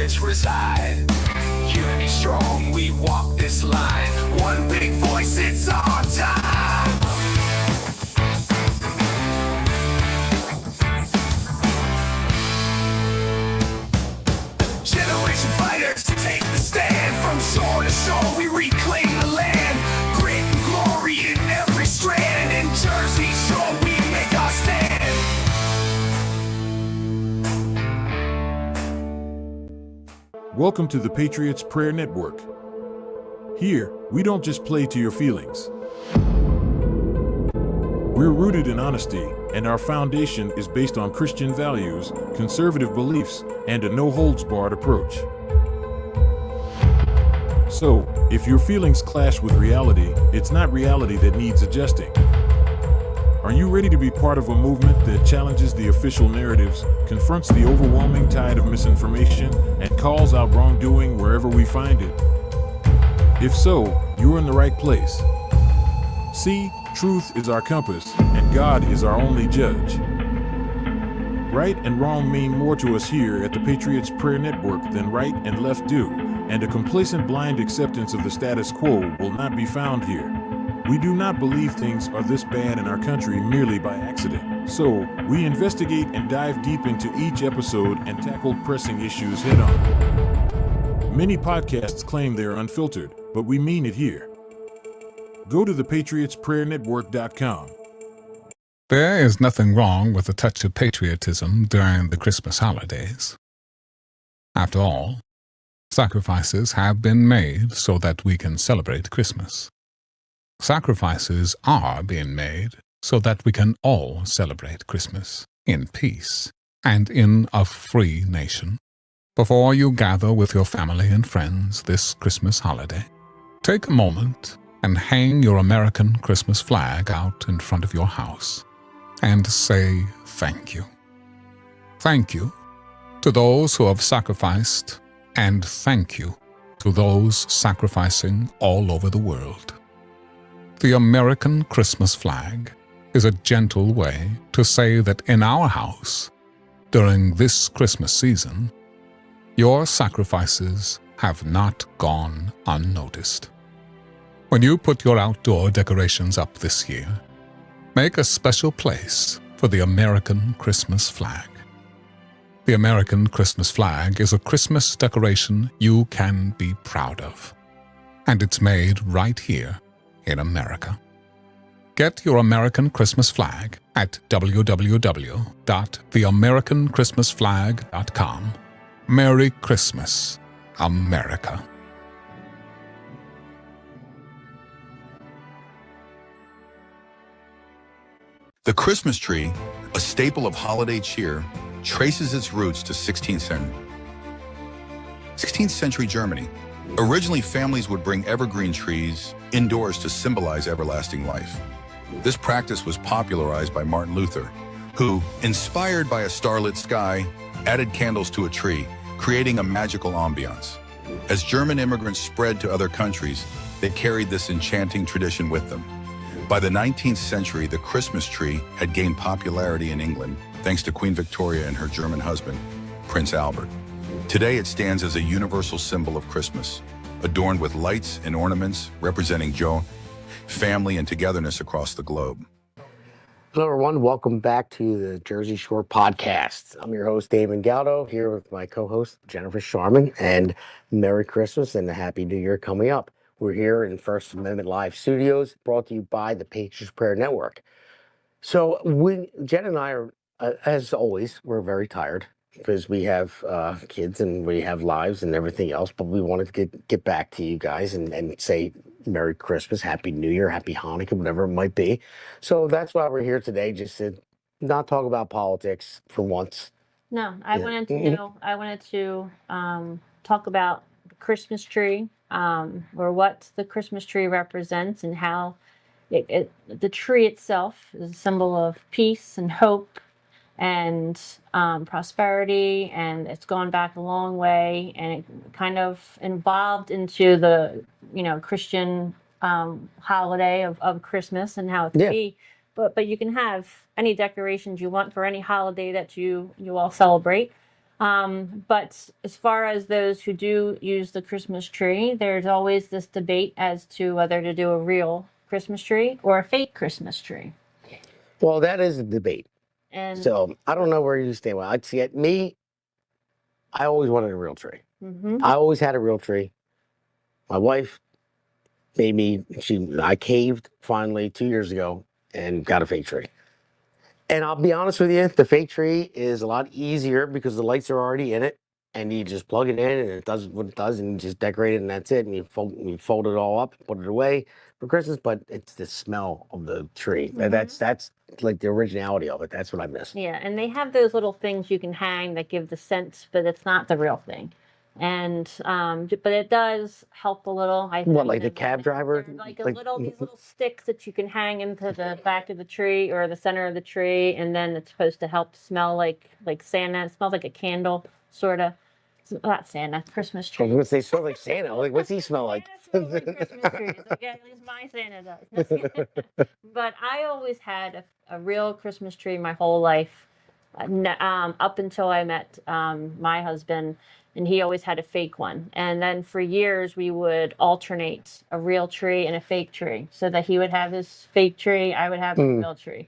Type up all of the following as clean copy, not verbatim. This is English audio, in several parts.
spirits reside. Unity strong, we walk this line. One big voice, it's our time. Generation fighters take the stand. From shore to shore, we reclaim the land. Grit and glory in every strand. In Jersey Shore, we make our stand. Welcome to the Patriots Prayer Network. Here, we don't just play to your feelings. We're rooted in honesty, and our foundation is based on Christian values, conservative beliefs, and a no-holds-barred approach. So, if your feelings clash with reality, it's not reality that needs adjusting. Are you ready to be part of a movement that challenges the official narratives, confronts the overwhelming tide of misinformation, and calls out wrongdoing wherever we find it? If so, you're in the right place. See, truth is our compass, and God is our only judge. Right and wrong mean more to us here at the Patriots Prayer Network than right and left do, and a complacent blind acceptance of the status quo will not be found here. We do not believe things are this bad in our country merely by accident. So, we investigate and dive deep into each episode and tackle pressing issues head on. Many podcasts claim they're unfiltered, but we mean it here. Go to thepatriotsprayernetwork.com. There is nothing wrong with a touch of patriotism during the Christmas holidays. After all, sacrifices have been made so that we can celebrate Christmas. Sacrifices are being made so that we can all celebrate Christmas in peace and in a free nation. Before you gather with your family and friends this Christmas holiday, take a moment and hang your American Christmas flag out in front of your house and say thank you. Thank you to those who have sacrificed, and thank you to those sacrificing all over the world. The American Christmas flag is a gentle way to say that in our house, during this Christmas season, your sacrifices have not gone unnoticed. When you put your outdoor decorations up this year, make a special place for the American Christmas flag. The American Christmas flag is a Christmas decoration you can be proud of, and it's made right here in America. Get your American Christmas flag at www.theamericanchristmasflag.com. Merry Christmas, America. The Christmas tree, a staple of holiday cheer, traces its roots to 16th century Germany. Originally, families would bring evergreen trees indoors to symbolize everlasting life. This practice was popularized by Martin Luther, who, inspired by a starlit sky, added candles to a tree, creating a magical ambiance. As German immigrants spread to other countries, they carried this enchanting tradition with them. By the 19th century, the Christmas tree had gained popularity in England thanks to Queen Victoria and her German husband, Prince Albert. Today, it stands as a universal symbol of Christmas, adorned with lights and ornaments representing joy, family, and togetherness across the globe. Hello, everyone. Welcome back to the Jersey Shore Podcast. I'm your host, Damon Galdo, here with my co-host, Jennifer Sharman, and Merry Christmas and a Happy New Year coming up. We're here in First Amendment Live Studios, brought to you by the Patriots Prayer Network. So Jen and I are, as always, we're very tired because we have kids and we have lives and everything else, but we wanted to get back to you guys and say Merry Christmas, Happy New Year, Happy Hanukkah, whatever it might be. So that's why we're here today, just to not talk about politics for once. No, I wanted to talk about the Christmas tree, or what the Christmas tree represents, and how the tree itself is a symbol of peace and hope and prosperity, and it's gone back a long way, and it kind of evolved into the Christian holiday of Christmas and how it can be. But you can have any decorations you want for any holiday that you all celebrate. But as far as those who do use the Christmas tree, there's always this debate as to whether to do a real Christmas tree or a fake Christmas tree. Well, that is a debate. And So I don't know where you stand. Well, I'd see it. Me, I always wanted a real tree. Mhm. I always had a real tree. My wife made me. I caved finally 2 years ago and got a fake tree. And I'll be honest with you, the fake tree is a lot easier because the lights are already in it, and you just plug it in, and it does what it does, and you just decorate it, and that's it. And you fold it all up, put it away for Christmas. But it's the smell of the tree. That's like the originality of it. That's what I miss. yeah, and they have those little things you can hang that give the scent, but it's not the real thing. And but it does help a little. I What, think like the that cab they're driver? like a Like- little these little sticks that you can hang into the back of the tree or the center of the tree, and then it's supposed to help smell like Santa. It smells like a candle, sort of. Not Santa, Christmas I tree. was gonna say smell like Santa. Like, what's he smell like? Santa smells like Christmas trees. Okay, at least my Santa does. But I always had a real Christmas tree my whole life, up until I met my husband, and he always had a fake one. And then for years we would alternate a real tree and a fake tree, so that he would have his fake tree, I would have a real tree.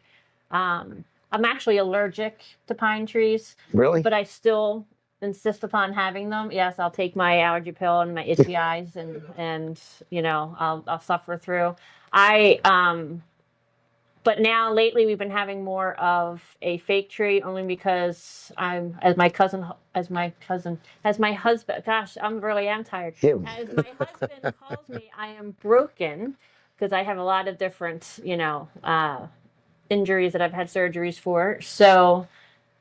I'm actually allergic to pine trees, Really? but I still insist upon having them. Yes, I'll take my allergy pill and my itchy eyes, and I'll suffer through. But now lately we've been having more of a fake tree, only because as my husband. Gosh, I really am tired. Yeah. As my husband calls me, I am broken because I have a lot of different injuries that I've had surgeries for. So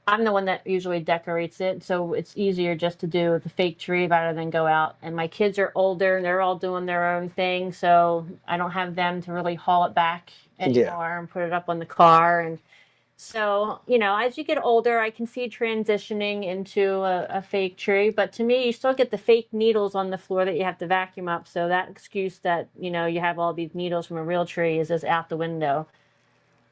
I'm the one that usually decorates it, so it's easier just to do the fake tree rather than go out. And my kids are older and they're all doing their own thing, so I don't have them to really haul it back anymore and put it up on the car. And so, as you get older, I can see transitioning into a fake tree. But to me, you still get the fake needles on the floor that you have to vacuum up. So that excuse that, you have all these needles from a real tree is just out the window.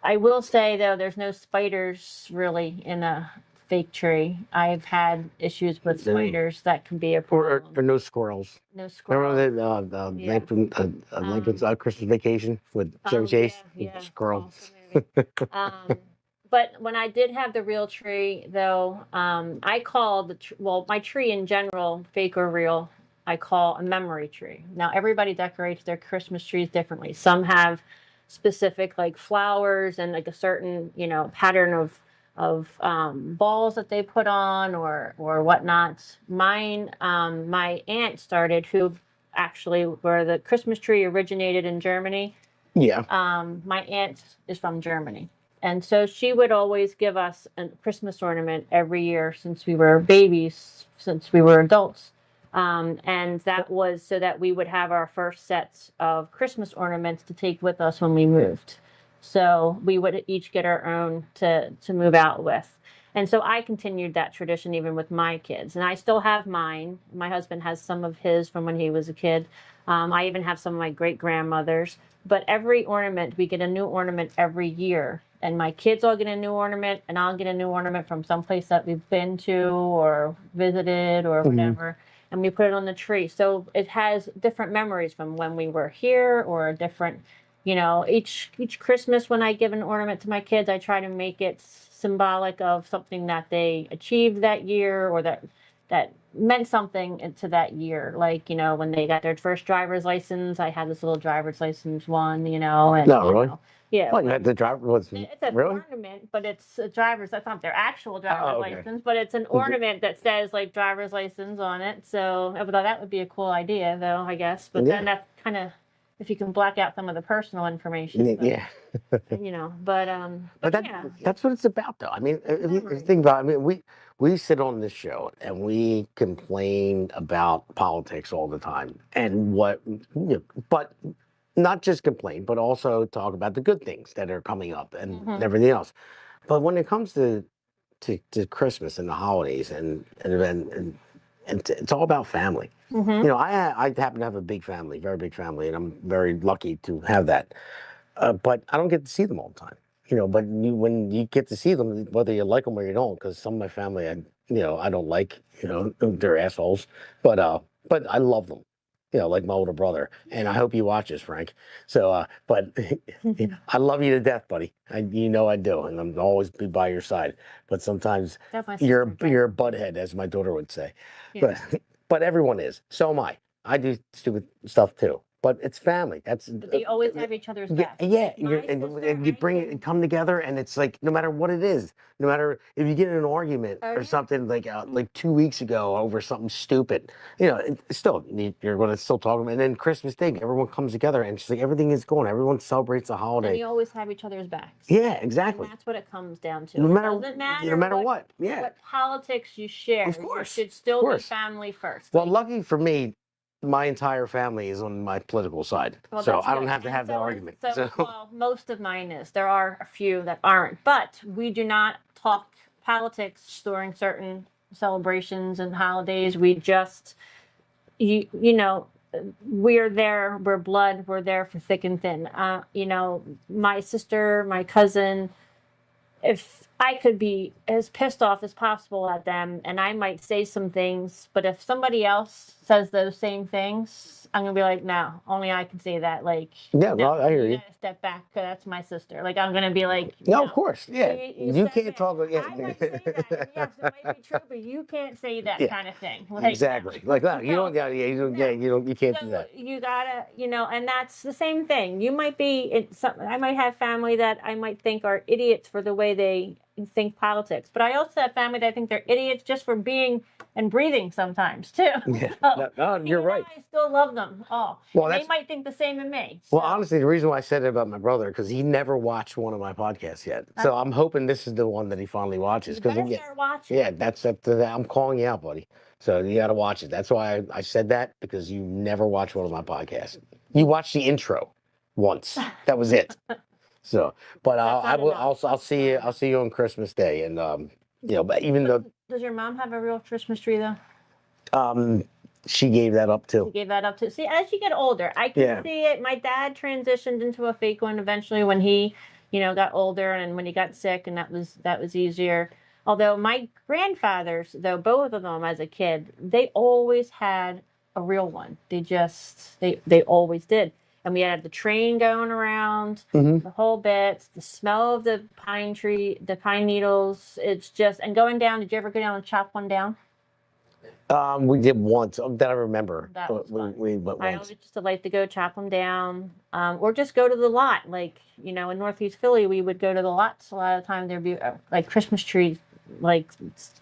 I will say, though, there's no spiders really in a fake tree. I've had issues with spiders that can be a Or problem. no squirrels. No squirrels. Remember the Yeah. Lincoln's Christmas Vacation with Chevy Chase? Yeah, Squirrel. awesome movie. But when I did have the real tree, though, I call my tree in general, fake or real, I call a memory tree. Now, everybody decorates their Christmas trees differently. Some have specific like flowers and like a certain pattern of balls that they put on or whatnot. Mine, my aunt started, who actually where the Christmas tree originated in Germany. Yeah. My aunt is from Germany, and so she would always give us a Christmas ornament every year since we were babies, since we were adults. And that was so that we would have our first sets of Christmas ornaments to take with us when we moved. So we would each get our own to move out with. And so I continued that tradition even with my kids. And I still have mine. My husband has some of his from when he was a kid. I even have some of my great grandmother's. But every ornament, we get a new ornament every year. And my kids all get a new ornament, and I'll get a new ornament from someplace that we've been to or visited or whatever. And we put it on the tree. So it has different memories from when we were here or different, each Christmas when I give an ornament to my kids, I try to make it symbolic of something that they achieved that year or that meant something to that year. Like, when they got their first driver's license, I had this little driver's license one, and No, really? Yeah. Well, you had the driver was It's a really? ornament, but it's a driver's. That's not their actual driver's okay. license, but it's an ornament that says like driver's license on it. So that would be a cool idea, though, I guess. But then that's kind of if you can black out some of the personal information. But, Yeah. But That's what it's about, though. I mean, if you think about it, I mean, we sit on this show and we complain about politics all the time, and but not just complain, but also talk about the good things that are coming up and everything else. But when it comes to Christmas and the holidays and it's all about family. I happen to have a big family, very big family, and I'm very lucky to have that. But I don't get to see them all the time. But when you get to see them, whether you like them or you don't, because some of my family I don't like, they're assholes, but I love them, like my older brother. And I hope you watch this, Frank. So, but I love you to death, buddy. I do, and I'm always be by your side. But sometimes That my you're sister you're a butthead, as my daughter would say. Yeah. But everyone is. So am I. I do stupid stuff too. But it's family. That's But they always have each other's yeah, back. yeah. My You sister, bring I it and can- come together, and it's like no matter what it is, no matter if you get in an argument Oh, or yeah. something like 2 weeks ago over something stupid, still you're going to still talk about. And then Christmas Day, everyone comes together, and it's like everything is going. Everyone celebrates the And holiday. you always have each other's backs. Yeah, And exactly. that's what it comes down to. No matter It doesn't matter, no matter what. Yeah. what politics you share. Of course, You should still of be course. family first. Well, Like, lucky for me, my entire family is on my political side, well, so that's I don't good. have to And have that so is- argument. So, So, well, most of mine is. There are a few that aren't, but we do not talk politics during certain celebrations and holidays. We just, we're there. We're blood. We're there for thick and thin. My sister, my cousin. If I could be as pissed off as possible at them, and I might say some things, but if somebody else says those same things, I'm gonna be like, no, only I can say that. Like, yeah, no, well, I hear you. gotta step back, 'cause that's my sister. Like, I'm gonna be like, No, of course, yeah. you You step can't back. talk. Yeah. I might say that. And yes, it might be true, but you can't say that Yeah, kind of thing. Like, no. Exactly. Like that. You don't. Yeah. You don't. Yeah. You can't do So that. you gotta, and that's the same thing. You might be, I might have family that I might think are idiots for the way they think politics, but I also have family that I think they're idiots just for being and breathing sometimes too. Yeah. So, No, you're right. I still love them all. Well, They that's- might think the same of me. Well, So, honestly, the reason why I said it about my brother because he never watched one of my podcasts yet. So I'm hoping this is the one that he finally watches. you Because better start watching. yeah, that's I'm calling you out, buddy. So you got to watch it. That's why I said that because you never watched one of my podcasts. You watched the intro once. That was it. So, but That's I not will. enough. I'll see you. I'll see you on Christmas Day, and but even though Does your mom have a real Christmas tree though? she gave that up You too. gave that up to see as you get older. I can Yeah. see it. My dad transitioned into a fake one eventually when he, got older and when he got sick, and that was easier. Although my grandfathers, though both of them as a kid, they always had a real one. They always did. And we had the train going around, the whole bit, the smell of the pine tree, the pine needles. It's just, and going down. Did you ever go down and chop one down? We did once that I remember. That but was fun. we went I once. always just like to go chop them down, or just go to the lot. Like in Northeast Philly, we would go to the lots. A lot of the time there'd be like Christmas trees, like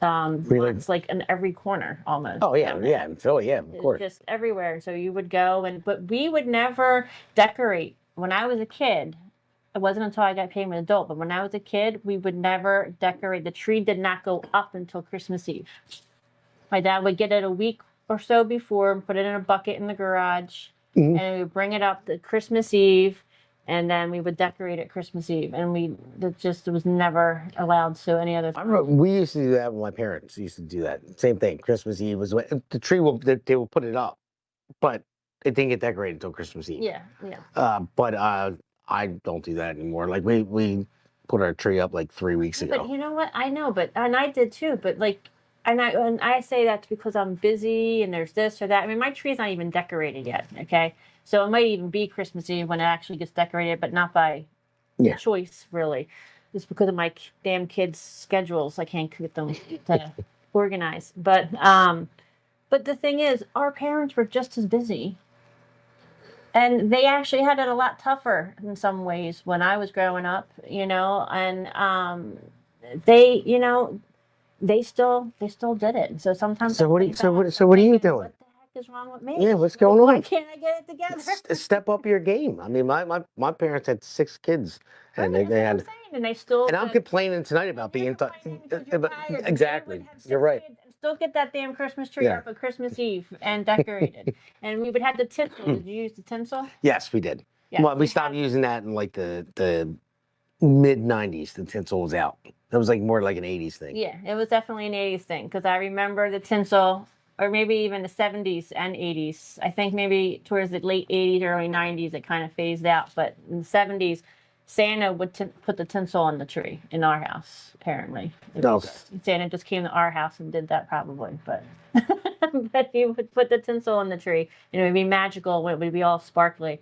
Really? lots, like in every corner almost. Oh yeah, down there. yeah, in Philly, yeah, of It's course. just everywhere. So you would go, but we would never decorate. When I was a kid, it wasn't until I got paid an adult. But when I was a kid, we would never decorate. The tree did not go up until Christmas Eve. My dad would get it a week or so before and put it in a bucket in the garage, Mhm. and we would bring it up to Christmas Eve, and then we would decorate it Christmas Eve. And it was never allowed. So any other I time. remember we used to do that with my parents. Used to do that same thing. Christmas Eve was when the tree they will put it up, but it didn't get decorated until Christmas Eve. Yeah, yeah. But I don't do that anymore. Like we put our tree up like 3 weeks ago. But you know what? I know, and I did too. But like, and I say that because I'm busy and there's this or that. I mean, my tree's not even decorated yet. Okay, so it might even be Christmas Eve when it actually gets decorated, but not by Yeah. choice really. Just because of my damn kids' schedules, I can't get them to organize. But the thing is, our parents were just as busy. And they actually had it a lot tougher in some ways when I was growing up, and they, they still did it. So sometimes So I what do think you- so what- back, so I'm what are you thinking, doing? What the heck is wrong with me? Yeah, what's going Why on? can't I get it together? Step up your game. I mean, my parents had 6 kids, and Right, they that's what I'm had. saying, and they still. And I'm complaining tonight about being. You're complaining because you're tired, but they Exactly, would have 6 you're right. kids and still get that damn Christmas tree Yeah. up on Christmas Eve and decorated. And we would have the tinsel. Did you use the tinsel? Yes, we did. Yeah, Well, we we stopped had- using that in like the mid '90s. The tinsel was out. That was like more like an '80s thing. Yeah, it was definitely an 80s thing because I remember the tinsel, or maybe even the 70s and 80s. I think maybe towards the late 80s, early 90s, it kind of phased out. But in the 70s, Santa would put the tinsel on the tree in our house. Apparently, Okay. Santa just came to our house and did that probably, but but he would put the tinsel on the tree, and it would be magical. It would be all sparkly.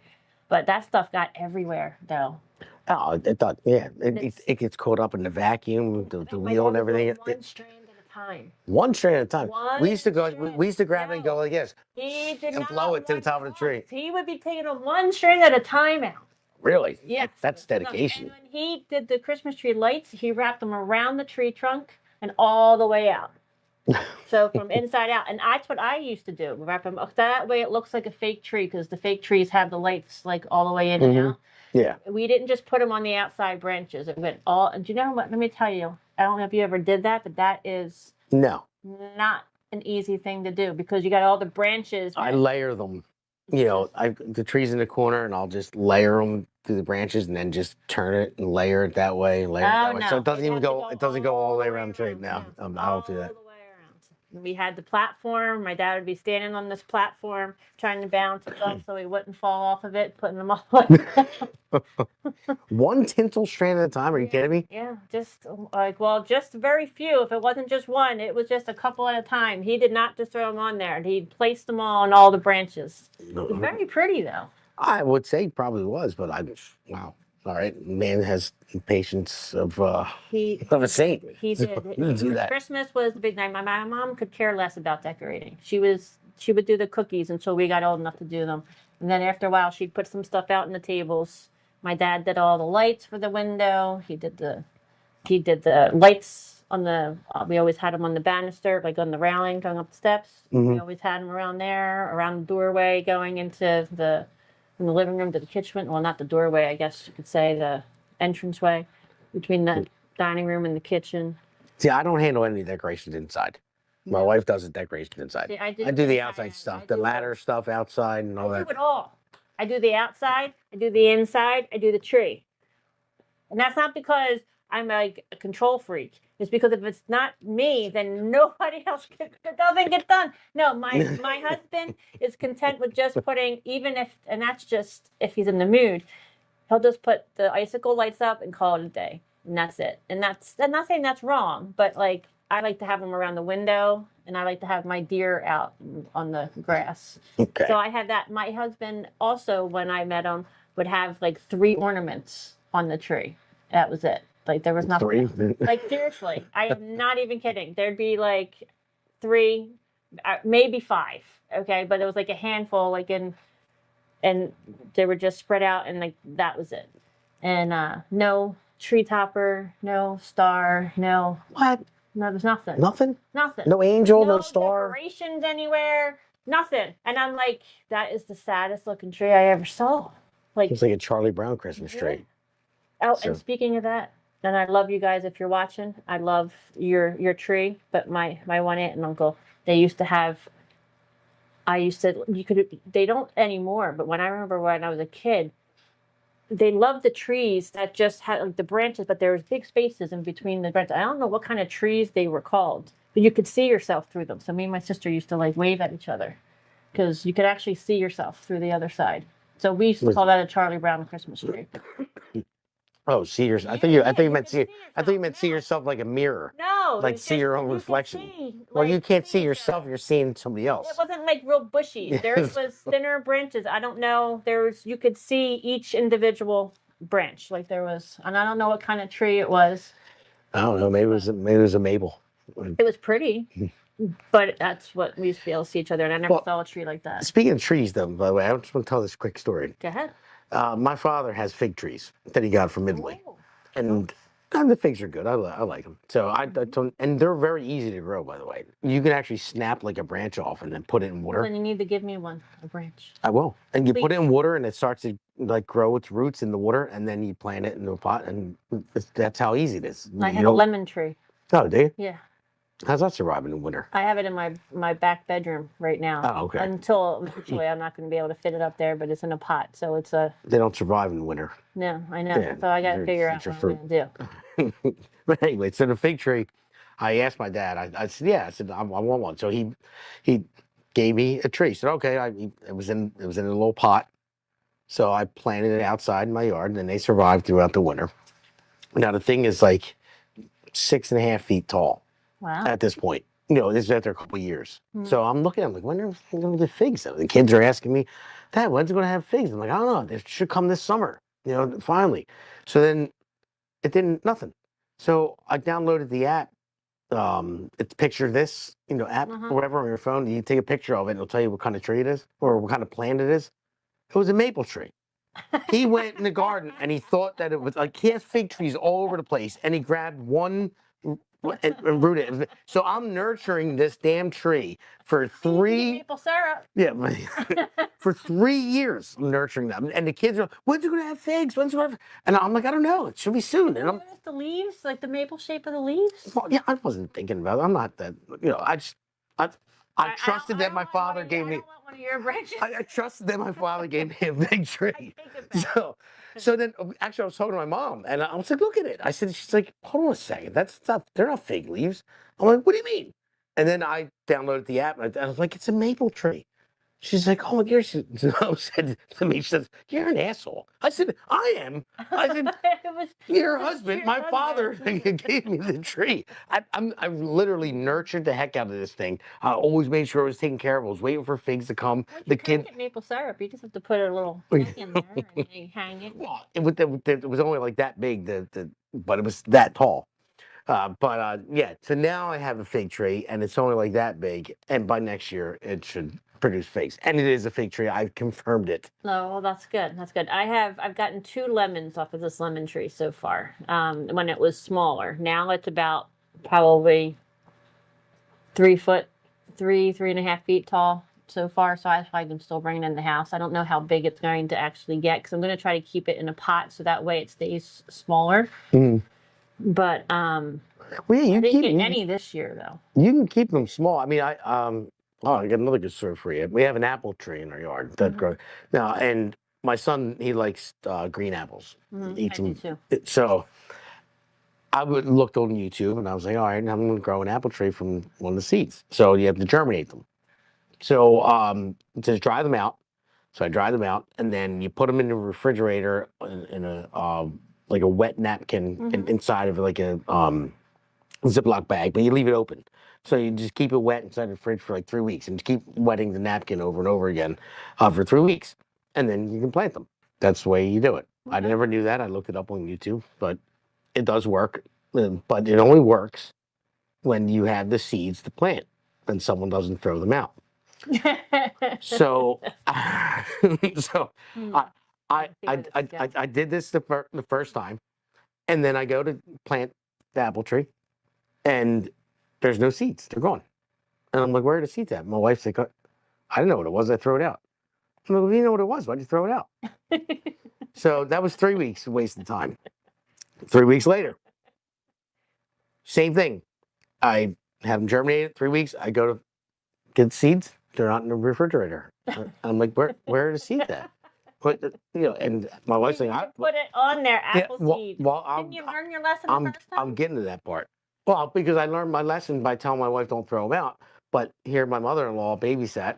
But that stuff got everywhere, though. Oh, I thought, yeah, It's- it gets caught up in the vacuum, the My wheel and dad would do everything. One strand at a time. One strand at a time. One We used to go. strand. We used to grab it and go No. like this. He did And not blow it to the want top of the tree. tons. He would be taking them one strand at a time out. Really? Yeah, That's dedication. And when he did the Christmas tree lights, he wrapped them around the tree trunk and all the way out. So from inside out, and that's what I used to do. Wrap them that way. It looks like a fake tree because the fake trees have the lights like all the way in and out. Yeah. We didn't just put them on the outside branches. It went all. And do you know what? Let me tell you. I don't know if you ever did that, but that is No, not an easy thing to do because you got all the branches. I layer them. You know, the trees in the corner, and I'll just layer them through the branches, and then just turn it and layer it that way, and layer it that way. So it doesn't even go. It doesn't go all the way around the tree. No, I don't do that. All the way around. We had the platform. My dad would be standing on this platform trying to balance himself so he wouldn't fall off of it, putting them all. One tinsel strand at a time. Are you kidding me? Yeah, just like, well, just very few. If it wasn't just one, it was just a couple at a time. He did not just throw them on there. He placed them all on all the branches. It was very pretty, though. I would say probably was, but wow. All right, man has patience of He a saint. He did. You do that. Christmas was the big night. My mom could care less about decorating. She would do the cookies until we got old enough to do them, and then after a while, she'd put some stuff out on the tables. My dad did all the lights for the window. He did the lights on the. We always had them on the banister, like on the railing going up the steps. We always had them around there, around the doorway going into from the living room to the kitchen. Well, not the doorway, I guess you could say the entranceway between the dining room and the kitchen. See, I don't handle any decorations inside. My wife does the decorations inside. See, I do do the inside outside and stuff, I the do ladder both. stuff outside and all I that. do it all. I do the outside, I do the inside, I do the tree. And that's not because I'm like a control freak. It's because if it's not me, then nobody else doesn't get done. No, my husband is content with just putting, even if, and that's just if he's in the mood, he'll just put the icicle lights up and call it a day. And that's it. And I'm not saying that's wrong, but like I like to have them around the window and I like to have my deer out on the grass. Okay. So I had that. My husband also, when I met him, would have like 3 ornaments on the tree. That was it. Like there was nothing. 3. Like seriously, I am not even kidding. There'd be like 3, maybe 5. Okay, but it was like a handful, like and they were just spread out, and like that was it. And no tree topper, no star, no What? no, there's nothing. Nothing? Nothing. No angel, no star. Decorations anywhere. Nothing. And I'm like, that is the saddest looking tree I ever saw. Like, It's like a Charlie Brown Christmas tree. oh, So- and speaking of that, and I love you guys if you're watching. I love your tree, but my one aunt and uncle, they used to have. They don't anymore, but when I remember when I was a kid, they loved the trees that just had like the branches, but there was big spaces in between the branches. I don't know what kind of trees they were called, but you could see yourself through them. So me and my sister used to like wave at each other because you could actually see yourself through the other side. So we used to call that a Charlie Brown Christmas tree. Oh, see yourself. I think you meant see. I thought you meant see yourself like a mirror. No, Like it's see your own you could reflection. see, Well, like, you can't see yourself. You're seeing somebody else. It wasn't like real bushy. Theirs was thinner branches. I don't know. You could see each individual branch. Like there was, and I don't know what kind of tree it was. I don't know. Maybe it was a maple. It was pretty, but that's what we used to be able to see each other. And I never Well, saw a tree like that. Speaking of trees, though, by the way, I just want to tell this quick story. Go ahead. My father has fig trees that he got from Italy, Ooh. and the figs are good. I like them. So I don't, and they're very easy to grow. By the way, you can actually snap like a branch off and then put it in Well, water. then you need to give me a branch. I will. And you put it Please. in water, and it starts to like grow its roots in the water, and then you plant it into a pot, and that's how easy it is. I You have a don't- lemon tree. Oh, do you? Yeah, How's that surviving in winter? I have it in my back bedroom right now. Oh, okay. Until eventually I'm not going to be able to fit it up there, but it's in a pot, so it's a They don't survive in winter. no. I know. Yeah, So I got to they're- figure it's out your what I'm going to do. But anyway, so the fig tree, I asked my dad. I said, yeah. I said I want one. So he gave me a tree. He said, okay. It was in a little pot, So I planted it outside in my yard, and they survived throughout the winter. Now the thing is like 6.5 feet tall Wow. at this point. This is after a couple of years. So I'm looking at them like, when are the figs? The kids are asking me, Dad, when's it going to have figs? I'm like, I don't know. They should come this summer, finally. So then it didn't, nothing. So I downloaded the app. It's picture this, app or whatever on your phone. You take a picture of it and it'll tell you what kind of tree it is or what kind of plant it is. It was a maple tree. He went in the garden and he thought that it was like he has fig trees all over the place, and he grabbed one and rooted it. So I'm nurturing this damn tree for Maple syrup. for 3 years. I'm nurturing them, and the kids are, when's it gonna have figs? When's it gonna have? And I'm like, I don't know. It should be soon. And I'm, The leaves, like the maple shape of the leaves. well, yeah, I wasn't thinking about it. I'm not that. I trusted that my father gave me. I don't want one of your branches. I trusted that my father gave me a big tree. Take it back. So then actually I was talking to my mom and I was like, look at it. I said, she's like, hold on a second. They're not fig leaves. I'm like, what do you mean? And then I downloaded the app and I was like, it's a maple tree. She's like, oh my gosh. No, said to me, she says, you're an asshole. I said, I am. I said, your husband, my father gave me the tree. I literally nurtured the heck out of this thing. I always made sure it was taken care of. I was waiting for figs to come. The kid maple syrup. You just have to put a little thing in there and you hang it. Well, it was only like that big, but it was that tall. Yeah, so now I have a fig tree and it's only like that big. And by next year, it should produce figs. And it is a fig tree. I've confirmed it. Oh, well, that's good. That's good. I've gotten 2 lemons off of this lemon tree so far. When it was smaller. Now it's about probably 3 foot, 3.5 feet tall so far. So I can still bring it in the house. I don't know how big it's going to actually get because I'm going to try to keep it in a pot so that way it stays smaller. But well, yeah, you I didn't keep get any this year though. You can keep them small. I mean, I got another good story for you. We have an apple tree in our yard that grows now, and my son, he likes green apples. He eats I do them. too. So I looked on YouTube and I was like, all right, I'm going to grow an apple tree from one of the seeds. So you have to germinate them. So it says dry them out. So I dry them out, and then you put them in the refrigerator in a like a wet napkin inside of like a Ziploc bag, but you leave it open. So you just keep it wet inside the fridge for like 3 weeks and just keep wetting the napkin over and over again for 3 weeks. And then you can plant them. That's the way you do it. I never knew that. I looked it up on YouTube, but it does work. But it only works when you have the seeds to plant and someone doesn't throw them out. So, so I did this the first time, and then I go to plant the apple tree, and there's no seeds; they're gone. And I'm like, "Where are the seeds at?" My wife's like, "I didn't know what it was. I threw it out." I'm like, "Well, you know what it was? Why'd you throw it out?" So that was 3 weeks of wasted time. 3 weeks later, same thing. I have them germinated. 3 weeks. I go to get seeds. They're not in the refrigerator. I'm like, where are the seeds at? But and my wife's saying, I put it on there, apple seed. Well, didn't you learn your lesson the first time? I'm getting to that part. Well, because I learned my lesson by telling my wife don't throw them out. But here, my mother-in-law babysat,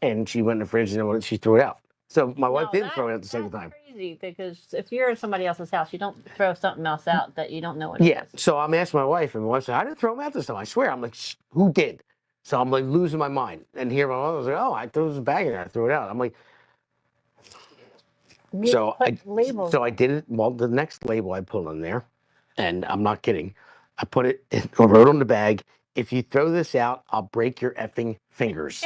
and she went in the fridge and she threw it out. So my wife didn't throw it out the second time. Crazy, because if you're in somebody else's house, you don't throw something else out that you don't know what it is. So I'm asking my wife, and my wife said, I didn't throw them out this time. I swear. I'm like, who did? So I'm like losing my mind. And here my mother was like, oh, I threw this bag in there. I threw it out. I'm like, so I did it. Well, the next label I put on there, and I'm not kidding, I put it, I wrote on the bag, if you throw this out, I'll break your effing fingers.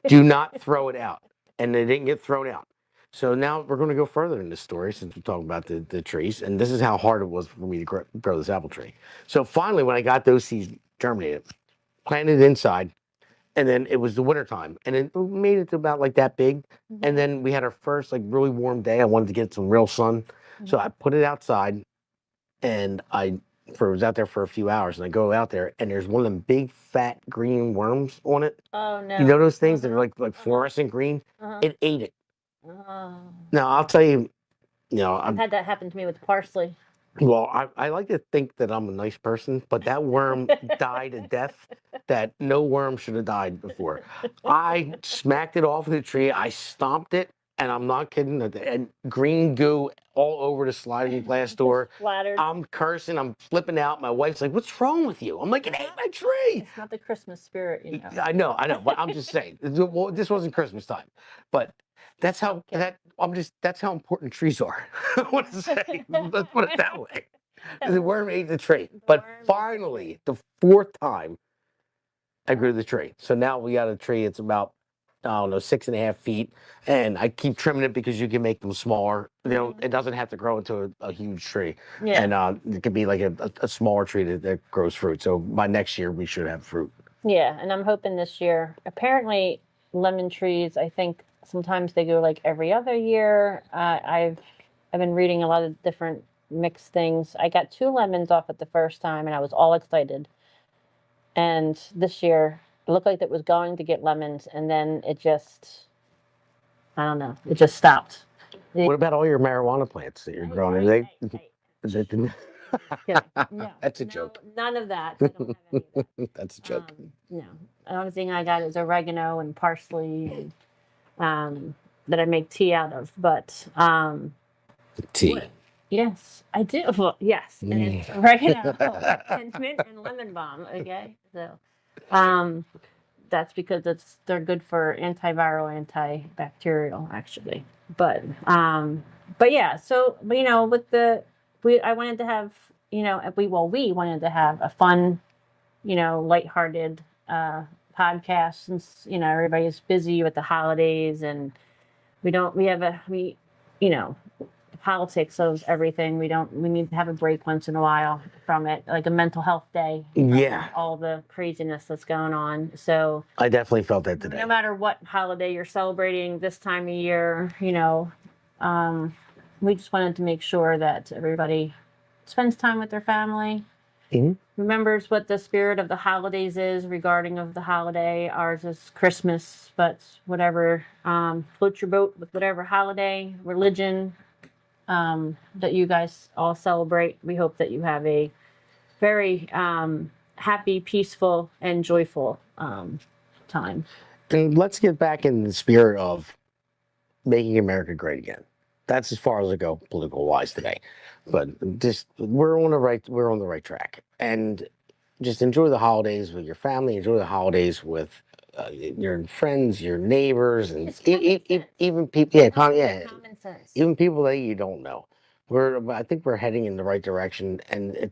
Do not throw it out. And they didn't get thrown out. So now we're going to go further in this story since we're talking about the trees. And this is how hard it was for me to grow this apple tree. So finally, when I got those seeds germinated, planted it inside, and then it was the winter time, and it made it to about like that big. And then we had our first like really warm day. I wanted to get some real sun. So I put it outside, and I was out there for a few hours, and I go out there, and there's one of them big fat green worms on it. Oh no! You know those things that are like fluorescent green? It ate it. Now I'll tell you, I've had that happen to me with parsley. Well, I like to think that I'm a nice person, but that worm died a death that no worm should have died before. I smacked it off of the tree. I stomped it, and I'm not kidding. And green goo all over the sliding glass door. Flattered. I'm cursing. I'm flipping out. My wife's like, "What's wrong with you?" I'm like, "It ate my tree." It's not the Christmas spirit, you know. I know, but I'm just saying. Well, this wasn't Christmas time, but that's how that's how important trees are. I want to say, let's put it that way. The worm ate the tree, but worm ate the finally, the fourth time, I grew the tree. So now we got a tree. It's about, I don't know, 6.5 feet, and I keep trimming it because you can make them smaller. You know, it doesn't have to grow into a huge tree, Yeah. and it could be like a smaller tree that grows fruit. So by next year, we should have fruit. Yeah, and I'm hoping this year. Apparently, lemon trees. I think sometimes they go like every other year. I've been reading a lot of different mixed things. I got 2 lemons off it the first time, and I was all excited. And this year, it looked like it was going to get lemons, and then it just, I don't know, it just stopped. What about all your marijuana plants that you're growing? Are they? Yeah, no, That's a no, joke. None of that. I don't have any of that. That's a joke. No, the only thing I got is oregano and parsley, and that I make tea out of. But Tea. yes, I do. Well, yes, and it's oregano and mint and lemon balm. Okay, so that's because they're good for antiviral, antibacterial, actually. But yeah. So you know, with I wanted to have, you know, we wanted to have a fun, you know, lighthearted podcast, since, you know, everybody's busy with the holidays, and we you know, politics of everything. We need to have a break once in a while from it, like a mental health day. Yeah. All the craziness that's going on. So I definitely felt that today. no matter what holiday you're celebrating this time of year, you know, we just wanted to make sure that everybody spends time with their family, remembers what the spirit of the holidays is regarding of the holiday. Ours is Christmas, but whatever, float your boat with whatever holiday, religion that you guys all celebrate. We hope that you have a very happy, peaceful, and joyful time. And let's get back in the spirit of making America great again. That's as far as I go political wise today, but just we're on the right track, and just enjoy the holidays with your family. Enjoy the holidays with your friends, your neighbors, and even people. Yeah, Common sense. even people that you don't know. I think we're heading in the right direction, and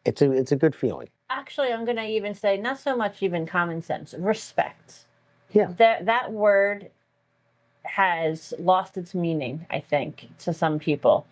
it's a good feeling. Actually, I'm going to even say not so much even common sense, respect. Yeah. That word has lost its meaning, I think, to some people.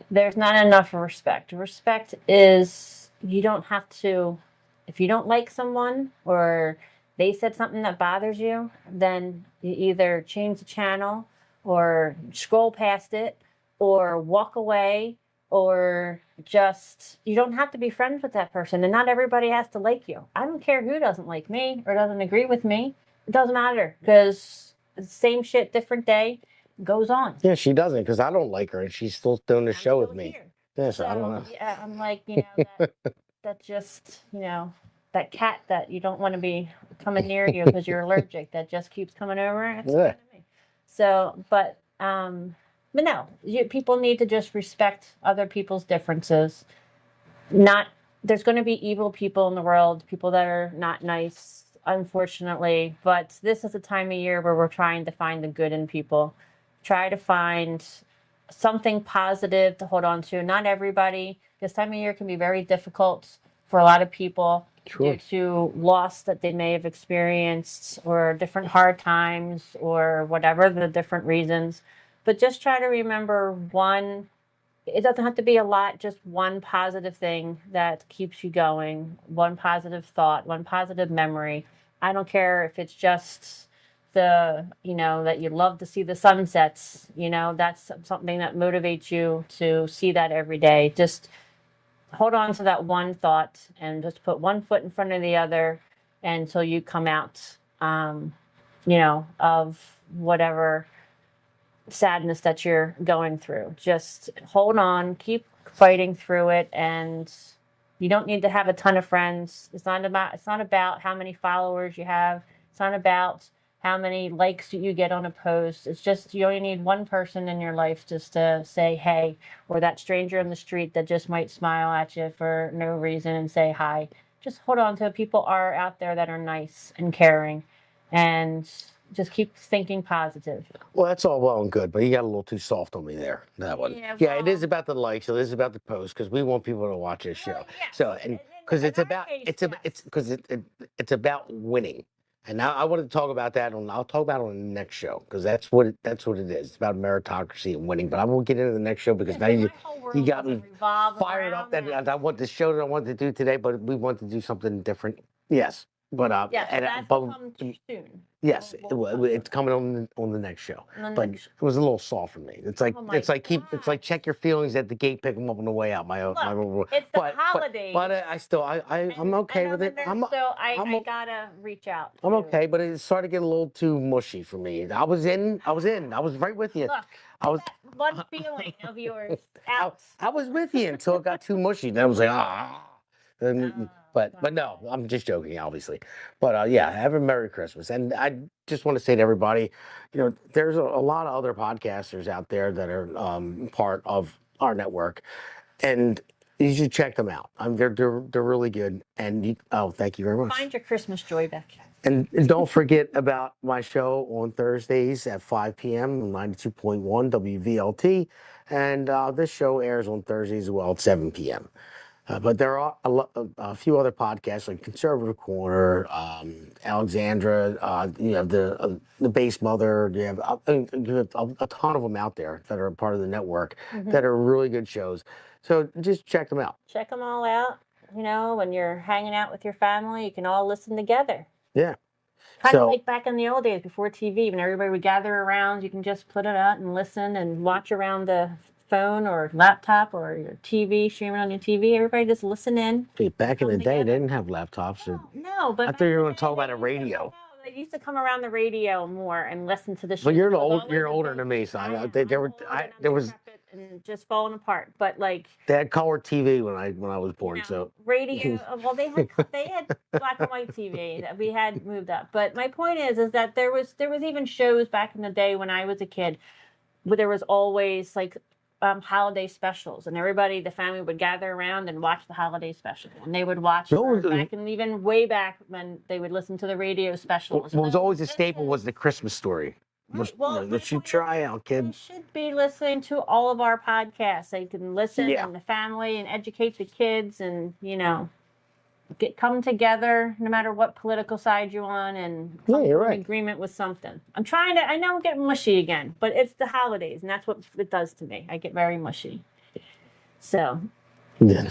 There's not enough respect. Respect is, you don't have to, if you don't like someone or they said something that bothers you, then you either change the channel or scroll past it or walk away, or just, you don't have to be friends with that person, and not everybody has to like you. I don't care who doesn't like me or doesn't agree with me. It doesn't matter, because same shit, different day goes on. Yeah, she doesn't, because I don't like her, and she's still doing the show with still me. here. Yeah, so I don't know. Yeah, I'm like, you know, that just, you know, that cat that you don't want to be coming near you because you're allergic, that just keeps coming over. It's Yeah. fine to me. So, but no, people need to just respect other people's differences. There's going to be evil people in the world, people that are not nice, unfortunately, but this is a time of year where we're trying to find the good in people. Try to find something positive to hold on to. Not everybody. This time of year can be very difficult for a lot of people due to loss that they may have experienced, or different hard times, or whatever the different reasons. But just try to remember one. It doesn't have to be a lot, just one positive thing that keeps you going, one positive thought, one positive memory. I don't care if it's just that you love to see the sunsets, that's something that motivates you to see that every day. Just hold on to that one thought and just put one foot in front of the other until you come out, of whatever sadness that you're going through. Just hold on, keep fighting through it, and you don't need to have a ton of friends. It's not about how many followers you have. It's not about how many likes you get on a post. It's just you only need one person in your life just to say hey, or that stranger in the street that just might smile at you for no reason and say hi. Just hold on to it. People are out there that are nice and caring, and just keep thinking positive. Well, that's all well and good, but you got a little too soft on me there. That one. Yeah, Yeah, it is well- about the likes. It is about the post because we want people to watch this show. Well, yes, So and because in it's our about case, it's yes. it's because it's about winning. And now I want to talk about that on. I'll talk about it on the next show because that's what it is. It's about meritocracy and winning. But I won't get into the next show because Yeah, now so you my whole world you got me doesn't revolve fired up. around That that. I want the show that I wanted to do today, but we want to do something different. Yes, but Yes, and, that's but come too soon. yes, We'll it's coming on the next show. On the But next- it was a little soft for me. It's like Oh my it's like check your feelings at the gate, pick them up on the way out. Look, it's the holidays. But I still I'm okay with it. So I I'm- gotta reach out. I'm to- okay, but it started to get a little too mushy for me. I was right with you. Look, I was that one feeling of yours out. I was with you until it got too mushy. Then I was like, ah. But no, I'm just joking, obviously. But yeah, have a Merry Christmas. And I just want to say to everybody, there's a lot of other podcasters out there that are part of our network, and you should check them out. They're really good. And thank you very much. Find your Christmas joy back. And don't forget about my show on Thursdays at 5 p.m. on 92.1 WVLT. And this show airs on Thursdays as well at 7 p.m. But there are a few other podcasts like Conservative Corner, Alexandra, you have the Base Mother. You have a ton of them out there that are part of the network that are really good shows. So just check them out. Check them all out. When you're hanging out with your family, you can all listen together. Yeah. Kind of So- like back in the old days before TV, when everybody would gather around, you can just put it out and listen and watch around the phone or laptop or your TV, streaming on your TV. Everybody just listen in. Hey, back in the Come day, they together. didn't have laptops. Or, No, but I back thought you were in gonna the talk day, about they a used to radio. come- no, They used to come around the radio more and listen to the show. But you're There was old. always You're a older big- than me, so I know am. there I'm were. old and I'm There was. decrepit and just falling apart. But like They had color TV when I was born. you know, So radio. Well, they had black and white TV that we had moved up. But my point is that there was even shows back in the day when I was a kid, where there was always like holiday specials, and the family would gather around and watch the holiday special, and they would watch back and even way back when they would listen to the radio specials. what was always a staple was the Christmas story. Well, That you try out, They kid. should be listening to all of our podcasts. They can listen Yeah. and the family and educate the kids and, come together no matter what political side you're on and come you're to an right. agreement with something. I know I'm getting mushy again, but it's the holidays and that's what it does to me. I get very mushy. So Yeah.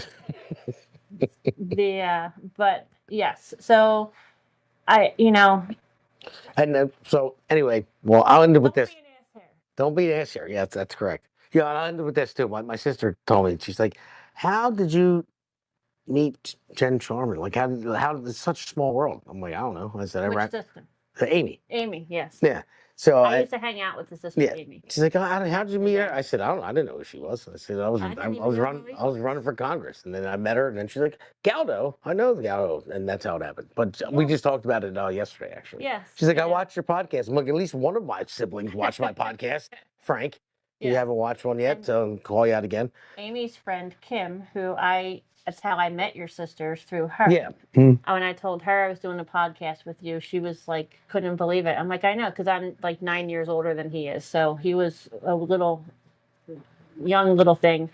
but yes, so And so anyway, well, I'll end it with don't this. be an ass hair. Don't be an ass here. Yes, that's correct. Yeah, I'll end it with this too. My sister told me, she's like, "How did you meet Jen Sharman? Like, how it's such a small world?" I'm like, "I don't know." I said, "I Which ran sister? Amy." Amy, yes. Yeah. So I used to hang out with the sister yeah. Amy. She's like, how did you meet her? I said, I don't know. I didn't know who she was. I said, I was I didn't I even was know running who he I was running for Congress, and then I met her, and then she's like, Galdo, I know Galdo, and that's how it happened. But we just talked about it yesterday, actually. Yes. She's like, I yeah. watched your podcast. I'm like, at least one of my siblings watched my podcast. Frank, you Yeah. haven't watched one yet, And- so I'll call you out again. Amy's friend Kim, that's how I met your sisters through her. Yeah. When I told her I was doing a podcast with you, she was like, couldn't believe it. I'm like, I know, because I'm like 9 years older than he is. So he was a young little thing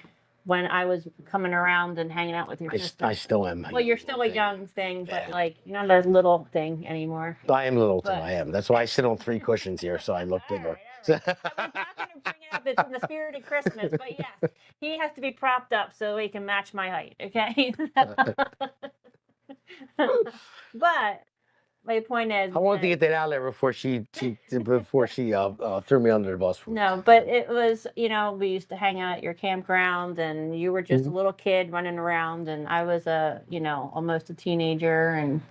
when I was coming around and hanging out with your sister. I still am. Well, you're still a young thing, but Yeah. like, you're not a little thing anymore. I am little too. but- I am. That's why I sit on 3 cushions here, so I look bigger. All right. I was not going to bring it up. It's in the spirit of Christmas, but yes, he has to be propped up so he can match my height. Okay. But my point is, I wanted to that- get that out there before she threw me under the bus. no, but it was, we used to hang out at your campground, and you were just a little kid running around, and I was almost a teenager, and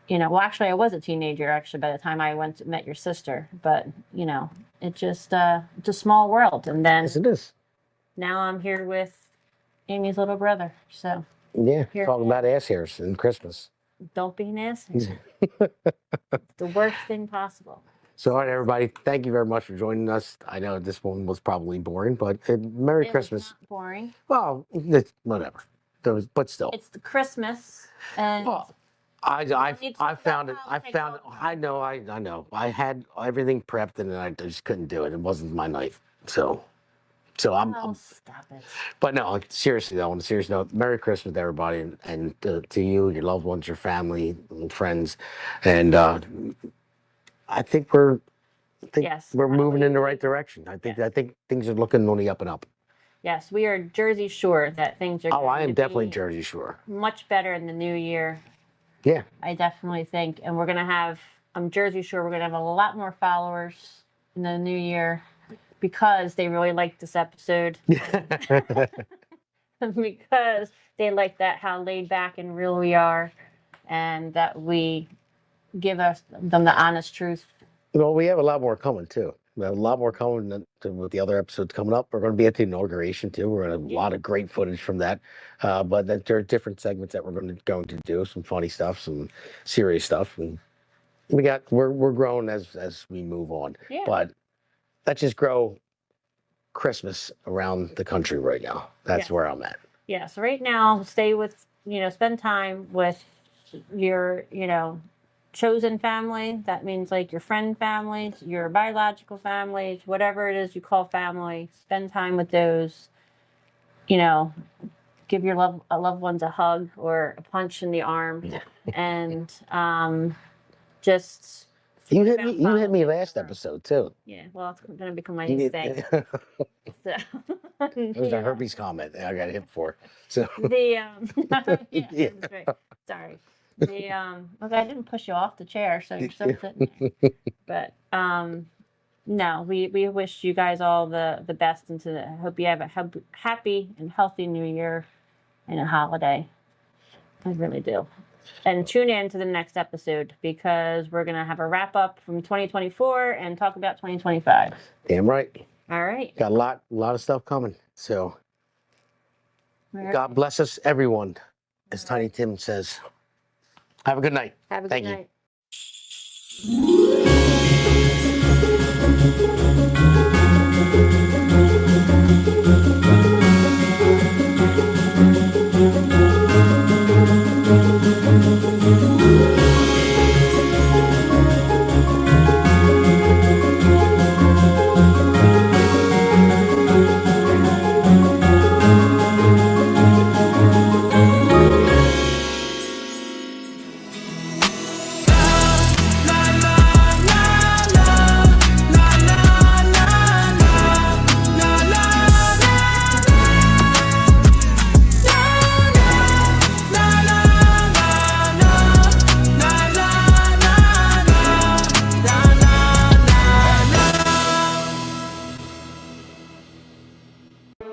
well, actually, I was a teenager actually by the time I met your sister, but it just it's a small world, and then Yes, it is. now I'm here with Amy's little brother, so Yeah, Here. talking about ass hairs and Christmas. Don't be nasty. The worst thing possible. So, all right, everybody, thank you very much for joining us. I know this one was probably boring, but Merry It is Christmas. not boring. Well, whatever. But still. It's the Christmas, and Well, I need to found it. stop I how found it. they I know. I had everything prepped, and I just couldn't do it. It wasn't my night. So oh, stop it. But no, seriously though, on a serious note, Merry Christmas to everybody, and to you, your loved ones, your family, and friends, and I think Yes, we're moving in the we- right direction. I think things are looking on the up and up. Yes, we are Jersey Shore that things are. Oh, I going am to definitely be Jersey Shore. much better in the new year. Yeah. I definitely think, and we're gonna have. I'm Jersey Shore. We're gonna have a lot more followers in the new year because they really like this episode. Because they like that how laid back and real we are, and that we give them the honest truth. Well, we have a lot more coming too. We have a lot more coming with the other episodes coming up. We're going to be at the inauguration too. We're going to have a lot of great footage from that. But then there are different segments that we're going to do. Some funny stuff, some serious stuff, and we're growing as we move on. Yeah. But let's just grow Christmas around the country right now. That's Yeah. where I'm at. Yeah. So right now, spend time with your, chosen family. That means like your friend families, your biological families, whatever it is you call family. Spend time with those. Give your loved ones a hug or a punch in the arm, and just. You think hit me. about You hit me following last through. episode too. Yeah. Well, it's gonna become my new thing. So, It was a herpes comment that I got hit for. So yeah, Yeah. that's right. Sorry. Look, I didn't push you off the chair, so you're still sitting there. But no, we wish you guys all the best, and I hope you have a happy and healthy New Year and a holiday. I really do. And tune in to the next episode because we're gonna have a wrap up from 2024 and talk about 2025. damn right. All right. Got a lot of stuff coming. So All right. God bless us, everyone, as Tiny Tim says. Have a good night. Have a good Thank you. night.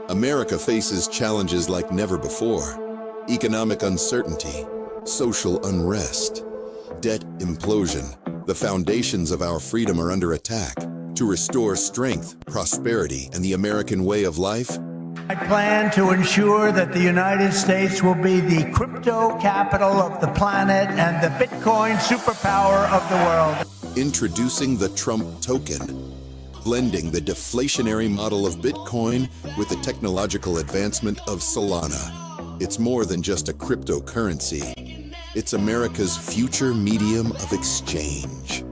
America faces challenges like never before. Economic uncertainty, social unrest, debt implosion. The foundations of our freedom are under attack. To restore strength, prosperity, and the American way of life, I plan to ensure that the United States will be the crypto capital of the planet and the Bitcoin superpower of the world. introducing the Trump token, blending the deflationary model of Bitcoin with the technological advancement of Solana. It's more than just a cryptocurrency. It's America's future medium of exchange.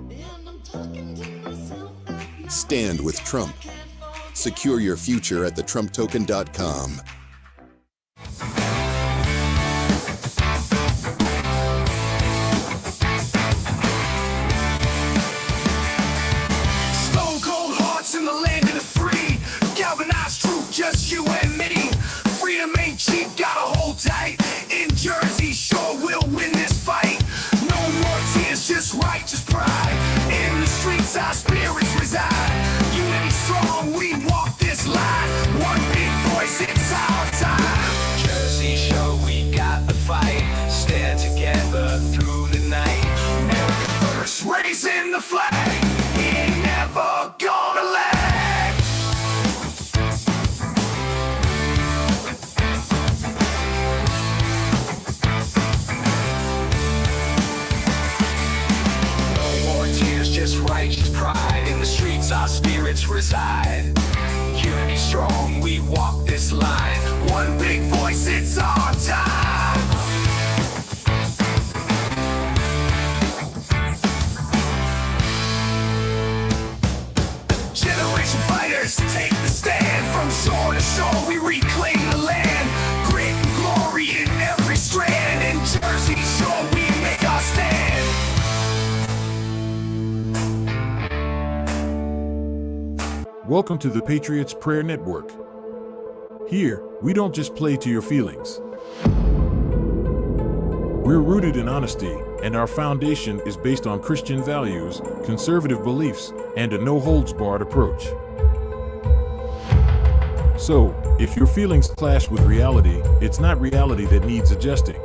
Stand with Trump. Secure your future at thetrumptoken.com. Stone cold hearts in the land of the free. Galvanized truth, just you and me. Freedom ain't cheap, gotta hold tight. In Jersey Shore, we'll win this fight. No more tears, just righteous pride. In the streets, our spirits reside. Unity strong, we walk this line. One big voice, it's our time. Jersey Shore, we got the fight. Stand together through the night. America first, raising the flag. We ain't never gonna lag. hearts, our spirits reside. Unity strong, we walk this line. One big voice, it's our time. Generation fighters take the stand. From shore to shore, we reclaim the land. Grit and glory in every strand. In Jersey Shore, we make our stand. Welcome to the Patriots Prayer Network. Here, we don't just play to your feelings. We're rooted in honesty, and our foundation is based on Christian values, conservative beliefs, and a no-holds-barred approach. So, if your feelings clash with reality, it's not reality that needs adjusting.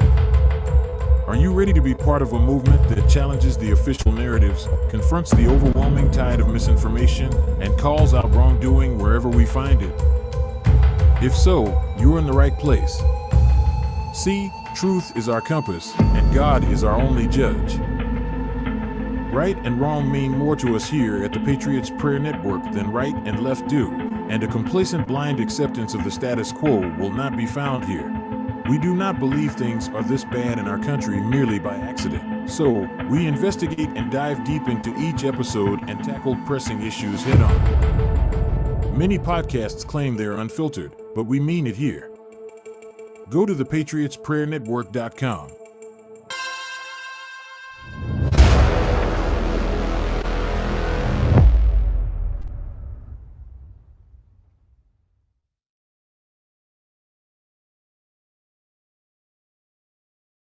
Are you ready to be part of a movement that challenges the official narratives, confronts the overwhelming tide of misinformation, and calls out wrongdoing wherever we find it? If so, you're in the right place. See, truth is our compass, and God is our only judge. Right and wrong mean more to us here at the Patriots Prayer Network than right and left do, and a complacent blind acceptance of the status quo will not be found here. We do not believe things are this bad in our country merely by accident. So, we investigate and dive deep into each episode and tackle pressing issues head on. Many podcasts claim they're unfiltered, but we mean it here. Go to thepatriotsprayernetwork.com